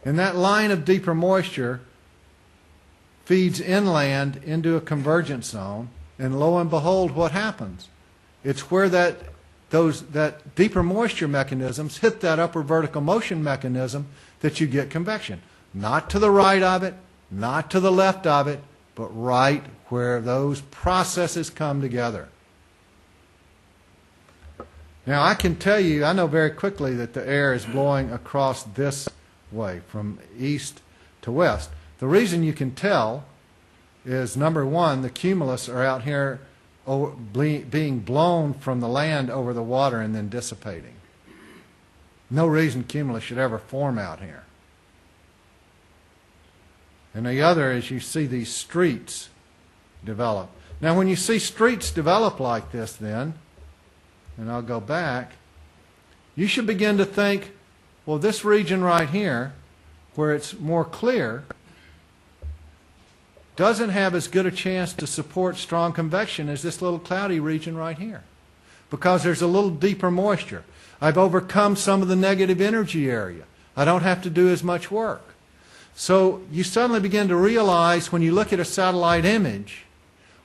And that line of deeper moisture feeds inland into a convergence zone, and lo and behold, what happens? It's where that deeper moisture mechanisms hit that upper vertical motion mechanism that you get convection. Not to the right of it, not to the left of it, but right where those processes come together. Now I can tell you, I know very quickly that the air is blowing across this way, from east to west. The reason you can tell is, number one, the cumulus are out here being blown from the land over the water and then dissipating. No reason cumulus should ever form out here. And the other is you see these streets develop. Now when you see streets develop like this then, and I'll go back, you should begin to think, well, this region right here, where it's more clear, doesn't have as good a chance to support strong convection as this little cloudy region right here, because there's a little deeper moisture. I've overcome some of the negative energy area. I don't have to do as much work. So you suddenly begin to realize when you look at a satellite image,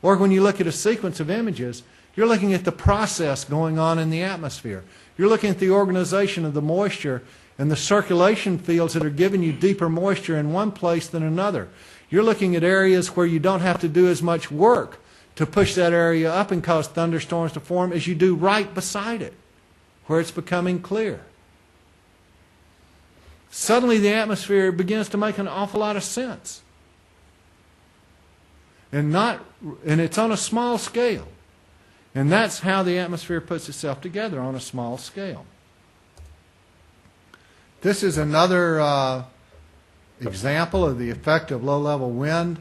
or when you look at a sequence of images, you're looking at the process going on in the atmosphere. You're looking at the organization of the moisture and the circulation fields that are giving you deeper moisture in one place than another. You're looking at areas where you don't have to do as much work to push that area up and cause thunderstorms to form as you do right beside it, where it's becoming clear. Suddenly the atmosphere begins to make an awful lot of sense. And it's on a small scale. And that's how the atmosphere puts itself together, on a small scale. This is another example of the effect of low-level wind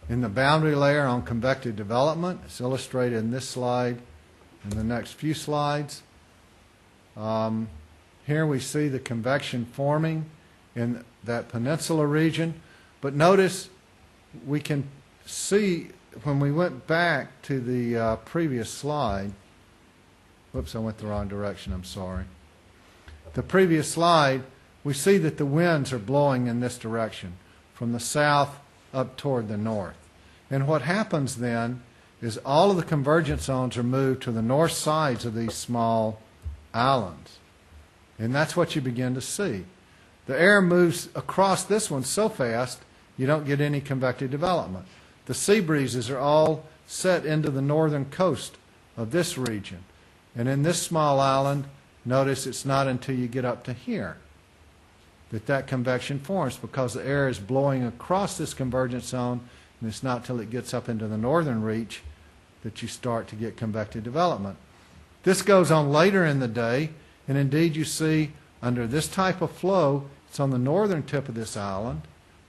in the boundary layer on convective development. It's illustrated in this slide and the next few slides. Here we see the convection forming in that peninsula region. But notice we can see when we went back to the previous slide, whoops, I went the wrong direction, I'm sorry. The previous slide, we see that the winds are blowing in this direction, from the south up toward the north. And what happens then is all of the convergence zones are moved to the north sides of these small islands. And that's what you begin to see. The air moves across this one so fast, you don't get any convective development. The sea breezes are all set into the northern coast of this region. And in this small island, notice it's not until you get up to here that convection forms, because the air is blowing across this convergence zone, and it's not till it gets up into the northern reach that you start to get convective development. This goes on later in the day, and indeed you see under this type of flow, it's on the northern tip of this island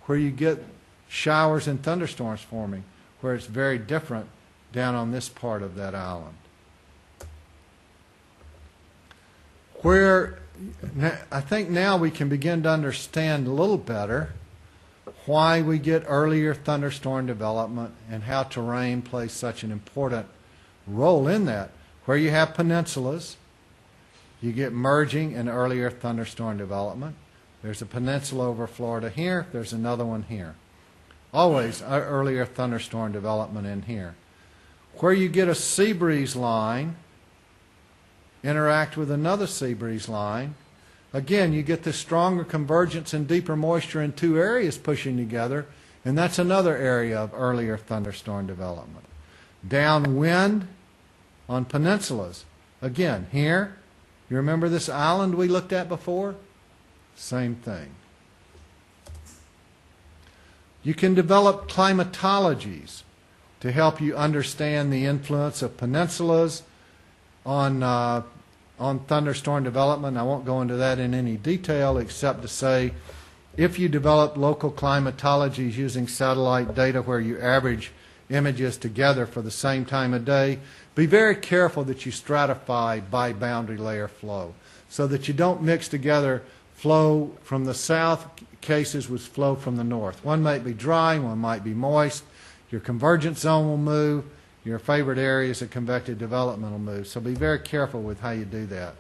where you get showers and thunderstorms forming, where it's very different down on this part of that island. Where I think now we can begin to understand a little better why we get earlier thunderstorm development and how terrain plays such an important role in that. Where you have peninsulas, you get merging and earlier thunderstorm development. There's a peninsula over Florida here. There's another one here. Always earlier thunderstorm development in here. Where you get a sea breeze line interact with another sea breeze line, again, you get this stronger convergence and deeper moisture in two areas pushing together, and that's another area of earlier thunderstorm development. Downwind on peninsulas. Again, here, you remember this island we looked at before? Same thing. You can develop climatologies to help you understand the influence of peninsulas on thunderstorm development. I won't go into that in any detail except to say if you develop local climatologies using satellite data where you average images together for the same time of day, be very careful that you stratify by boundary layer flow so that you don't mix together flow from the south cases with flow from the north. One might be dry, one might be moist. Your convergence zone will move. Your favorite areas of convective development will move. So be very careful with how you do that.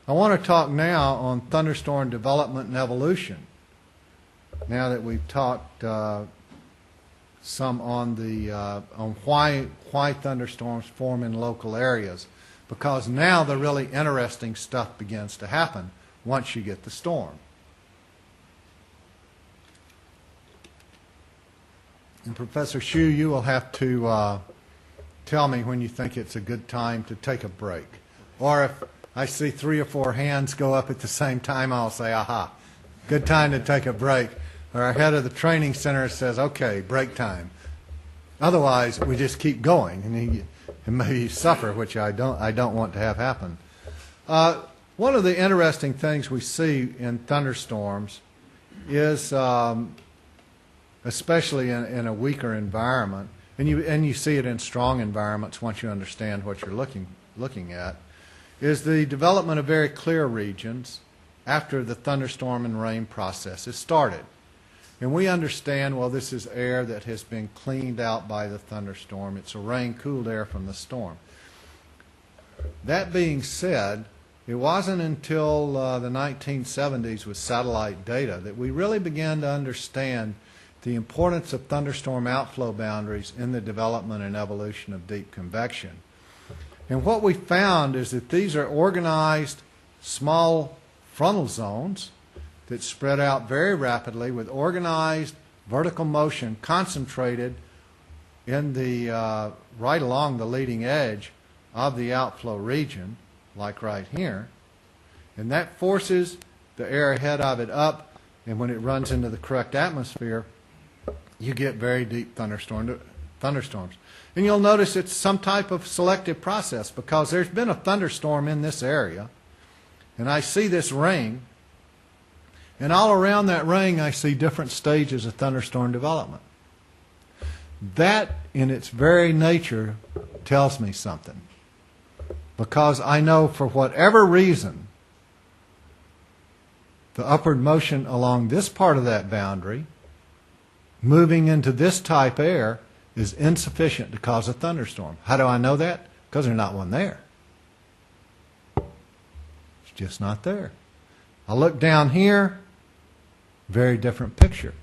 I want to talk now on thunderstorm development and evolution. Now that we've talked some on why thunderstorms form in local areas, because now the really interesting stuff begins to happen once you get the storm. And Professor Hsu, you will have to tell me when you think it's a good time to take a break. Or if I see 3 or 4 hands go up at the same time, I'll say, aha, good time to take a break. Or our head of the training center says, okay, break time. Otherwise, we just keep going, and maybe you suffer, which I don't want to have happen. One of the interesting things we see in thunderstorms is especially in a weaker environment, and you see it in strong environments once you understand what you're looking at, is the development of very clear regions after the thunderstorm and rain process has started. And we understand, well, this is air that has been cleaned out by the thunderstorm. It's a rain-cooled air from the storm. That being said, it wasn't until the 1970s with satellite data that we really began to understand the importance of thunderstorm outflow boundaries in the development and evolution of deep convection. And what we found is that these are organized small frontal zones that spread out very rapidly with organized vertical motion concentrated in the right along the leading edge of the outflow region, like right here. And that forces the air ahead of it up, and when it runs into the correct atmosphere, you get very deep thunderstorms. And you'll notice it's some type of selective process because there's been a thunderstorm in this area, and I see this ring, and all around that ring I see different stages of thunderstorm development. That, in its very nature, tells me something. Because I know for whatever reason, the upward motion along this part of that boundary, moving into this type air, is insufficient to cause a thunderstorm. How do I know that? Because there's not one there. It's just not there. I look down here, very different picture.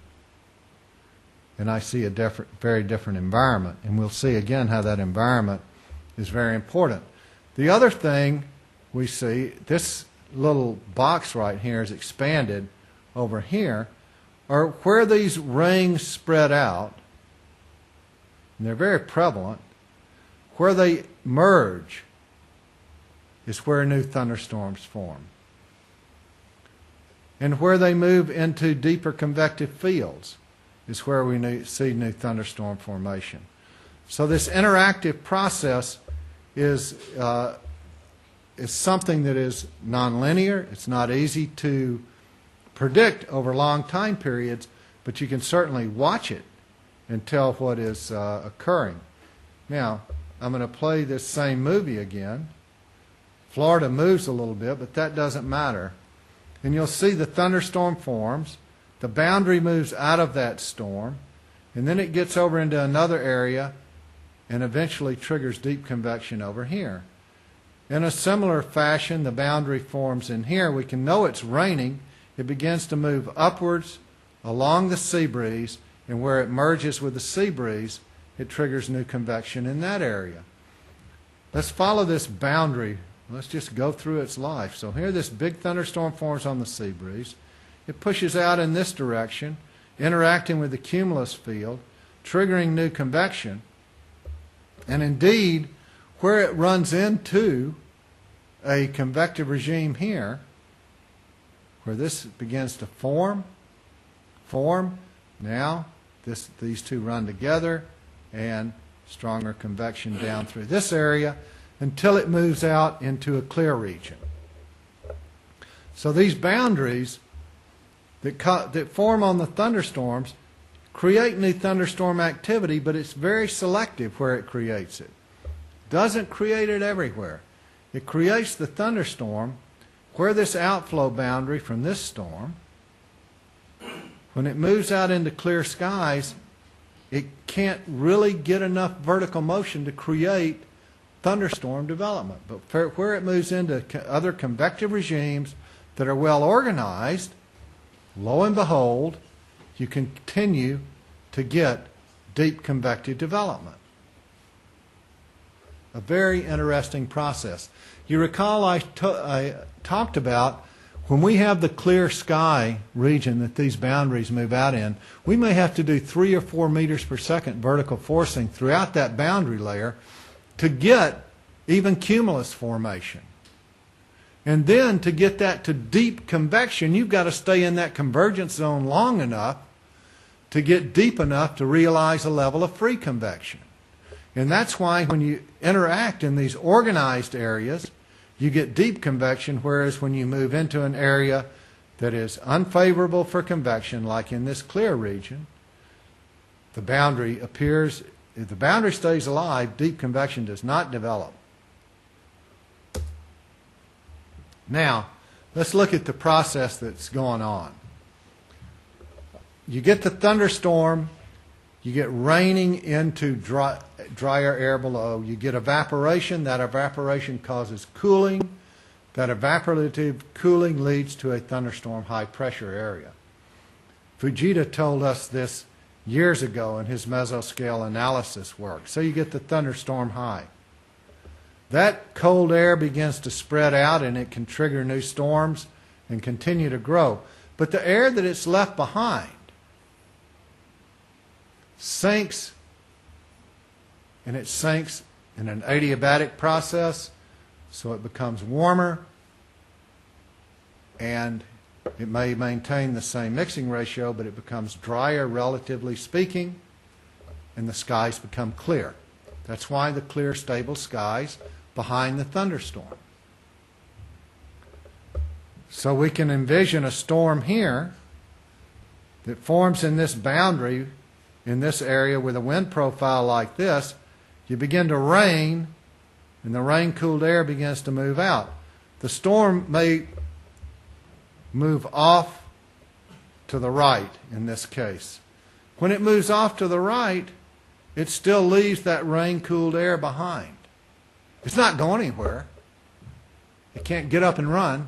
And I see a very different environment. And we'll see again how that environment is very important. The other thing we see, this little box right here is expanded over here, are where these rings spread out, and they're very prevalent, where they merge is where new thunderstorms form. And where they move into deeper convective fields is where we see new thunderstorm formation. So this interactive process is is something that is nonlinear. It's not easy to predict over long time periods, but you can certainly watch it and tell what is occurring. Now, I'm going to play this same movie again. Florida moves a little bit, but that doesn't matter. And you'll see the thunderstorm forms. The boundary moves out of that storm, and then it gets over into another area and eventually triggers deep convection over here. In a similar fashion, the boundary forms in here. We can know it's raining. It begins to move upwards along the sea breeze, and where it merges with the sea breeze, it triggers new convection in that area. Let's follow this boundary. Let's just go through its life. So here this big thunderstorm forms on the sea breeze. It pushes out in this direction, interacting with the cumulus field, triggering new convection. And indeed, where it runs into a convective regime here, where this begins to form, now these two run together, and stronger convection down through this area until it moves out into a clear region. So these boundaries that form on the thunderstorms create new thunderstorm activity, but it's very selective where it creates it. Doesn't create it everywhere. It creates the thunderstorm where this outflow boundary from this storm, when it moves out into clear skies, it can't really get enough vertical motion to create thunderstorm development. But where it moves into other convective regimes that are well organized, lo and behold, you continue to get deep convective development. A very interesting process. You recall I talked about when we have the clear sky region that these boundaries move out in, we may have to do 3 or 4 meters per second vertical forcing throughout that boundary layer to get even cumulus formation. And then to get that to deep convection, you've got to stay in that convergence zone long enough to get deep enough to realize a level of free convection. And that's why when you interact in these organized areas, you get deep convection, whereas when you move into an area that is unfavorable for convection, like in this clear region, the boundary appears, if the boundary stays alive, deep convection does not develop. Now, let's look at the process that's going on. You get the thunderstorm, you get raining into drier air below, you get evaporation, that evaporation causes cooling, that evaporative cooling leads to a thunderstorm high pressure area. Fujita told us this years ago in his mesoscale analysis work. So you get the thunderstorm high. That cold air begins to spread out and it can trigger new storms and continue to grow. But the air that it's left behind sinks, and it sinks in an adiabatic process, so it becomes warmer, and it may maintain the same mixing ratio, but it becomes drier relatively speaking, and the skies become clear. That's why the clear, stable skies behind the thunderstorm. So we can envision a storm here that forms in this boundary, in this area with a wind profile like this. You begin to rain, and the rain-cooled air begins to move out. The storm may move off to the right in this case. When it moves off to the right, it still leaves that rain-cooled air behind. It's not going anywhere. It can't get up and run.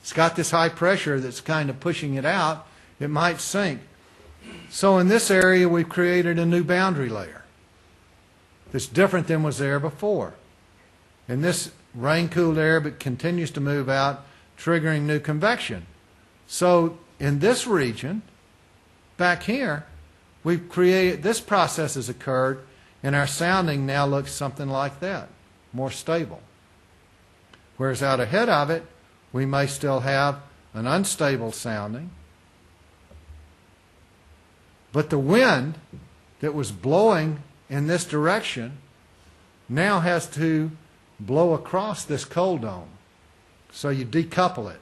It's got this high pressure that's kind of pushing it out. It might sink. So in this area, we've created a new boundary layer that's different than was there before. And this rain-cooled air but continues to move out, triggering new convection. So in this region, back here, we've created, this process has occurred, and our sounding now looks something like that, more stable. Whereas out ahead of it, we may still have an unstable sounding. But the wind that was blowing in this direction now has to blow across this cold dome. So you decouple it.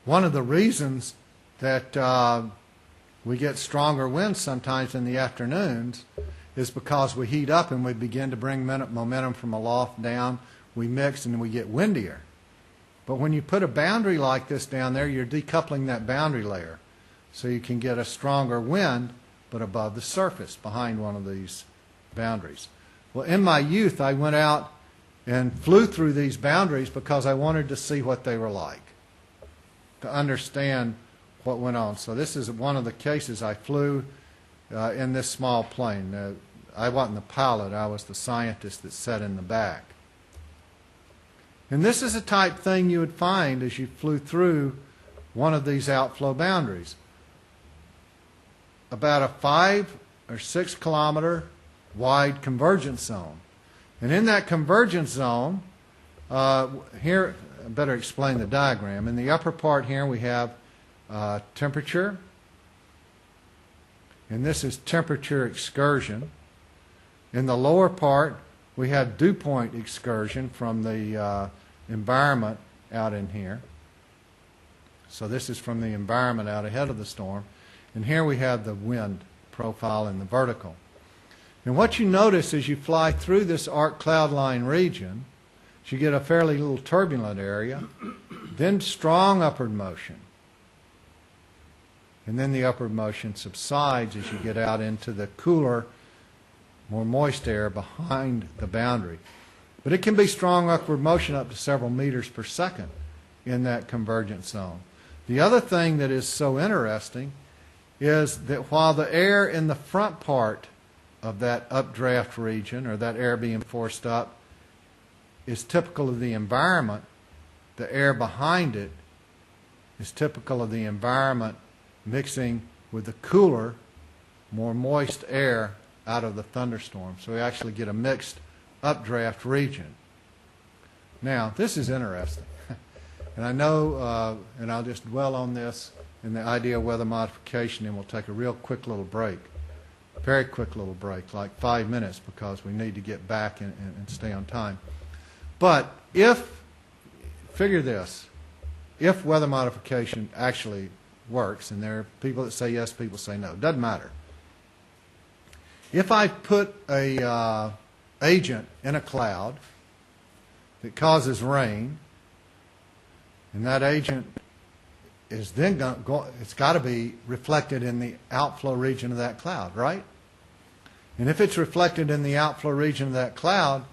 One of the reasons that we get stronger winds sometimes in the afternoons is because we heat up and we begin to bring momentum from aloft down. We mix and we get windier. But when you put a boundary like this down there, you're decoupling that boundary layer. So you can get a stronger wind, but above the surface, behind one of these boundaries. Well, in my youth, I went out and flew through these boundaries because I wanted to see what they were like, to understand what went on. So this is one of the cases I flew in this small plane. I wasn't the pilot, I was the scientist that sat in the back. And this is a type thing you would find as you flew through one of these outflow boundaries. About a 5 or 6 kilometer wide convergence zone. And in that convergence zone, here, I better explain the diagram. In the upper part here we have temperature, and this is temperature excursion. In the lower part we have dew point excursion from the environment out in here. So this is from the environment out ahead of the storm. And here we have the wind profile in the vertical. And what you notice as you fly through this arc cloud line region is you get a fairly little turbulent area, then strong upward motion. And then the upward motion subsides as you get out into the cooler, more moist air behind the boundary. But it can be strong upward motion up to several meters per second in that convergence zone. The other thing that is so interesting is that while the air in the front part of that updraft region, or that air being forced up, is typical of the environment, the air behind it is typical of the environment mixing with the cooler, more moist air out of the thunderstorm. So we actually get a mixed updraft region. Now, this is interesting. And I know, and I'll just dwell on this in the idea of weather modification, and we'll take a real quick little break. Very quick little break, like 5 minutes, because we need to get back and stay on time. But if, figure this, if weather modification actually works, and there are people that say yes, people say no, doesn't matter. If I put a agent in a cloud that causes rain, and that agent is then it's got to be reflected in the outflow region of that cloud, right? And if it's reflected in the outflow region of that cloud,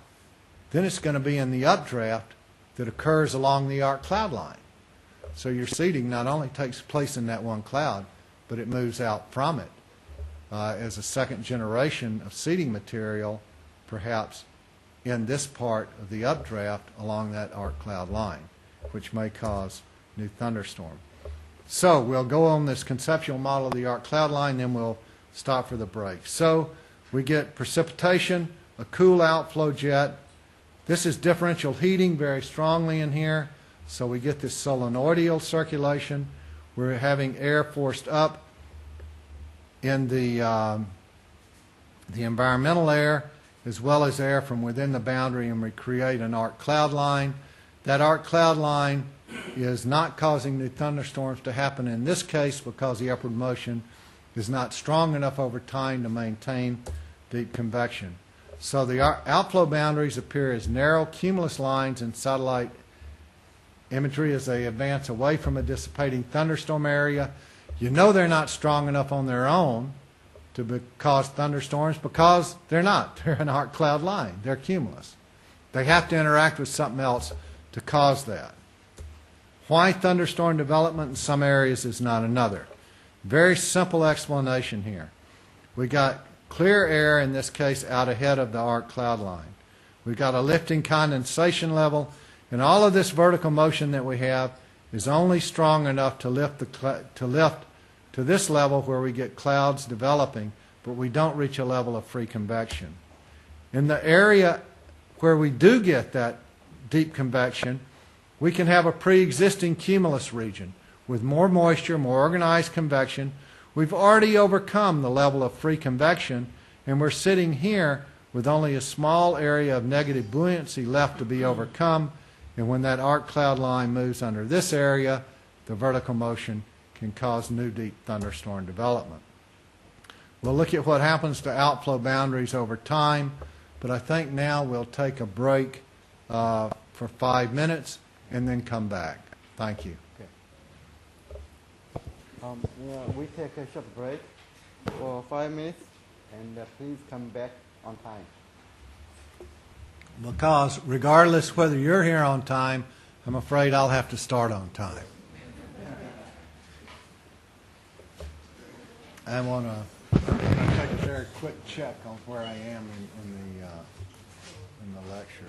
then it's going to be in the updraft that occurs along the arc cloud line. So your seeding not only takes place in that one cloud, but it moves out from it as a second generation of seeding material, perhaps in this part of the updraft along that arc cloud line, which may cause new thunderstorm. So we'll go on this conceptual model of the arc cloud line, then we'll stop for the break. So we get precipitation, a cool outflow jet. This is differential heating very strongly in here. So we get this solenoidal circulation. We're having air forced up in the environmental air, as well as air from within the boundary, and we create an arc cloud line. That arc cloud line is not causing new thunderstorms to happen in this case because the upward motion is not strong enough over time to maintain deep convection. So the outflow boundaries appear as narrow cumulus lines in satellite imagery as they advance away from a dissipating thunderstorm area. You know they're not strong enough on their own to cause thunderstorms because they're not. They're an arc cloud line. They're cumulus. They have to interact with something else to cause that. Why thunderstorm development in some areas is not another. Very simple explanation here. We got clear air, in this case, out ahead of the arc cloud line. We've got a lifting condensation level, and all of this vertical motion that we have is only strong enough to lift to this level where we get clouds developing, but we don't reach a level of free convection. In the area where we do get that deep convection, we can have a pre-existing cumulus region with more moisture, more organized convection. We've already overcome the level of free convection, and we're sitting here with only a small area of negative buoyancy left to be overcome, and when that arc cloud line moves under this area, the vertical motion can cause new deep thunderstorm development. We'll look at what happens to outflow boundaries over time, but I think now we'll take a break for 5 minutes and then come back. Thank you. Okay. We take a short break for 5 minutes, and please come back on time. Because regardless whether you're here on time, I'm afraid I'll have to start on time. I want to take a very quick check on where I am in the lecture.